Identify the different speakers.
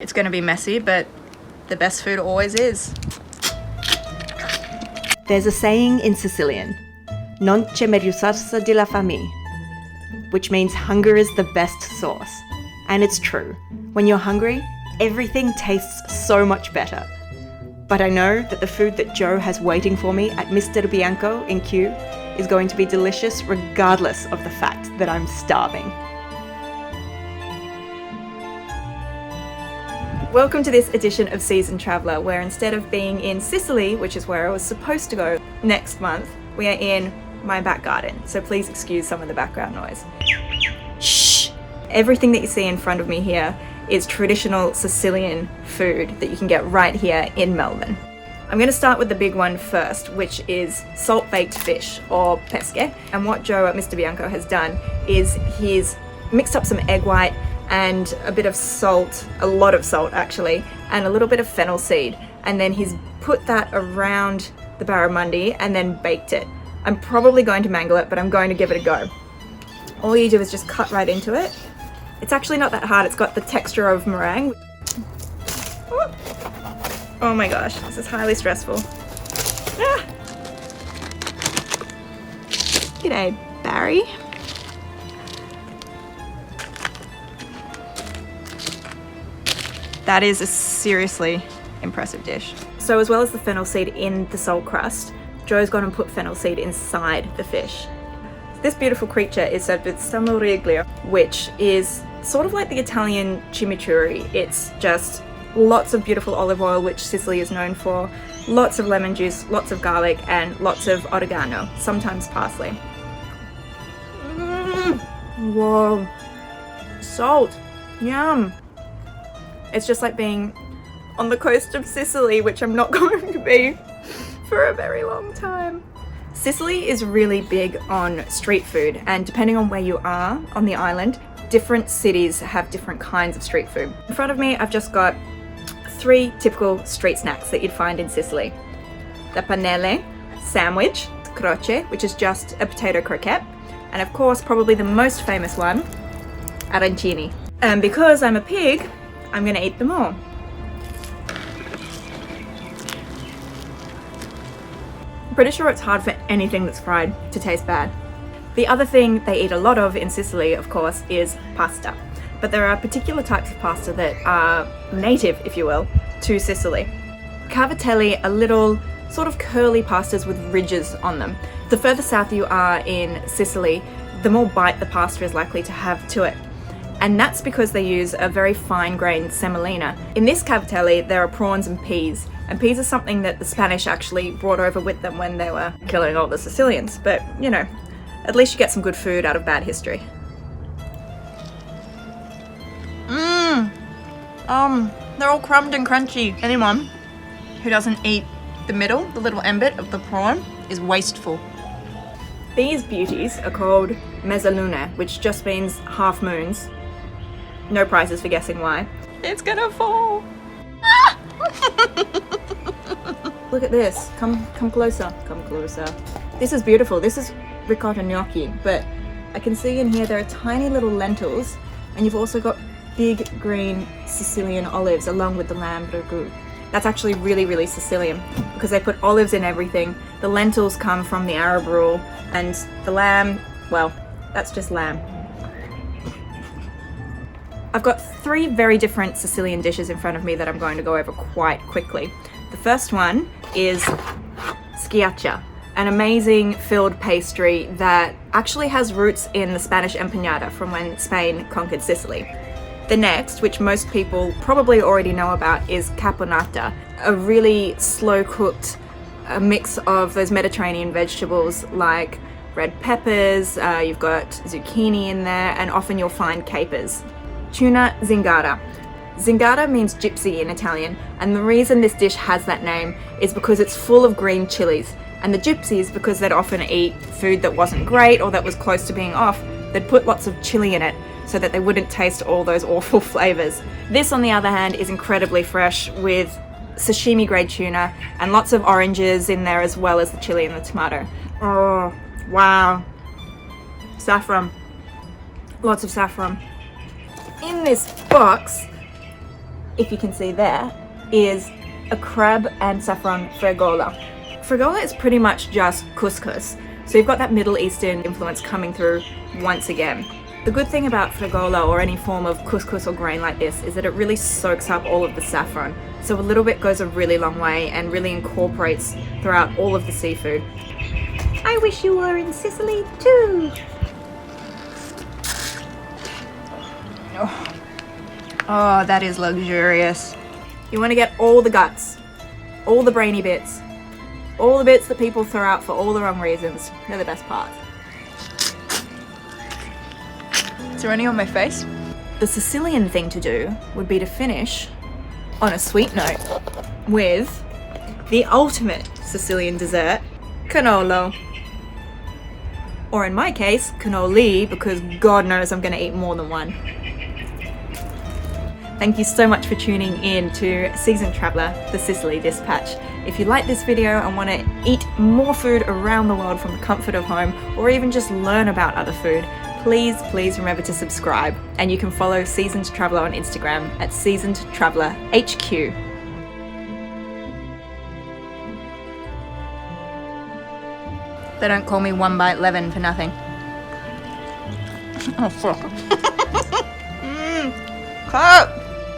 Speaker 1: It's going to be messy, but the best food always is.
Speaker 2: There's a saying in Sicilian, non c'è meglio salsa di la famiglia, which means hunger is the best sauce. And it's true. When you're hungry, everything tastes so much better. But I know that the food that Joe has waiting for me at Mr. Bianco in Kew is going to be delicious regardless of the fact that I'm starving.
Speaker 1: Welcome to this edition of Season Traveller, where instead of being in Sicily, which is where I was supposed to go next month, we are in my back garden. So please excuse some of the background noise. Shh! Everything that you see in front of me here is traditional Sicilian food that you can get right here in Melbourne. I'm going to start with the big one first, which is salt-baked fish, or pesche. And what Joe at Mr. Bianco has done is he's mixed up some egg white and a bit of salt, a lot of salt actually, and a little bit of fennel seed. And then he's put that around the barramundi and then baked it. I'm probably going to mangle it, but I'm going to give it a go. All you do is just cut right into it. It's actually not that hard, it's got the texture of meringue. Oh my gosh, this is highly stressful. Ah. G'day, Barry. That is a seriously impressive dish. So as well as the fennel seed in the salt crust, Joe's gone and put fennel seed inside the fish. This beautiful creature is served with samoriglio, which is sort of like the Italian chimichurri. It's just lots of beautiful olive oil, which Sicily is known for, lots of lemon juice, lots of garlic, and lots of oregano, sometimes parsley. Whoa, salt, yum. It's just like being on the coast of Sicily, which I'm not going to be for a very long time. Sicily is really big on street food, and depending on where you are on the island, different cities have different kinds of street food. In front of me, I've just got 3 typical street snacks that you'd find in Sicily. The Panelle sandwich, croce, which is just a potato croquette, and of course, probably the most famous one, Arancini. And because I'm a pig, I'm gonna eat them all. I'm pretty sure it's hard for anything that's fried to taste bad. The other thing they eat a lot of in Sicily, of course, is pasta. But there are particular types of pasta that are native, if you will, to Sicily. Cavatelli are little sort of curly pastas with ridges on them. The further south you are in Sicily, the more bite the pasta is likely to have to it. And that's because they use a very fine-grained semolina. In this cavatelli, there are prawns and peas are something that the Spanish actually brought over with them when they were killing all the Sicilians. But, you know, at least you get some good food out of bad history. They're all crumbed and crunchy. Anyone who doesn't eat the middle, the little end bit of the prawn, is wasteful. These beauties are called Mezzalune, which just means half moons. No prizes for guessing why. It's gonna fall. Ah! Look at this. Come closer. Come closer. This is beautiful. This is Ricotta Gnocchi, but I can see in here there are tiny little lentils, and you've also got big green Sicilian olives along with the lamb ragu. That's actually really, really Sicilian because they put olives in everything. The lentils come from the Arab rule, and the lamb, well, that's just lamb. I've got 3 very different Sicilian dishes in front of me that I'm going to go over quite quickly. The first one is schiaccia, an amazing filled pastry that actually has roots in the Spanish empanada from when Spain conquered Sicily. The next, which most people probably already know about, is caponata, a really slow-cooked mix of those Mediterranean vegetables like red peppers, you've got zucchini in there, and often you'll find capers. Tuna zingara. Zingara means gypsy in Italian, and the reason this dish has that name is because it's full of green chilies. And the gypsies, because they'd often eat food that wasn't great or that was close to being off, they'd put lots of chili in it so that they wouldn't taste all those awful flavors. This, on the other hand, is incredibly fresh with sashimi grade tuna and lots of oranges in there as well as the chili and the tomato. Oh, wow. Saffron. Lots of saffron. In this box, if you can see there, is a crab and saffron fregola. Fregola is pretty much just couscous, so you've got that Middle Eastern influence coming through once again. The good thing about fregola or any form of couscous or grain like this is that it really soaks up all of the saffron. So a little bit goes a really long way and really incorporates throughout all of the seafood. I wish you were in Sicily too! Oh, that is luxurious. You want to get all the guts, all the brainy bits, all the bits that people throw out for all the wrong reasons. They're the best part. Is there any on my face? The Sicilian thing to do would be to finish on a sweet note with the ultimate Sicilian dessert, cannolo. Or in my case, cannoli, because God knows I'm going to eat more than one. Thank you so much for tuning in to Seasoned Traveller, the Sicily Dispatch. If you like this video and want to eat more food around the world from the comfort of home, or even just learn about other food, please remember to subscribe. And you can follow Seasoned Traveller on Instagram at Seasoned Traveller HQ. They don't call me One Bite Levin for nothing. Oh fuck. Cut!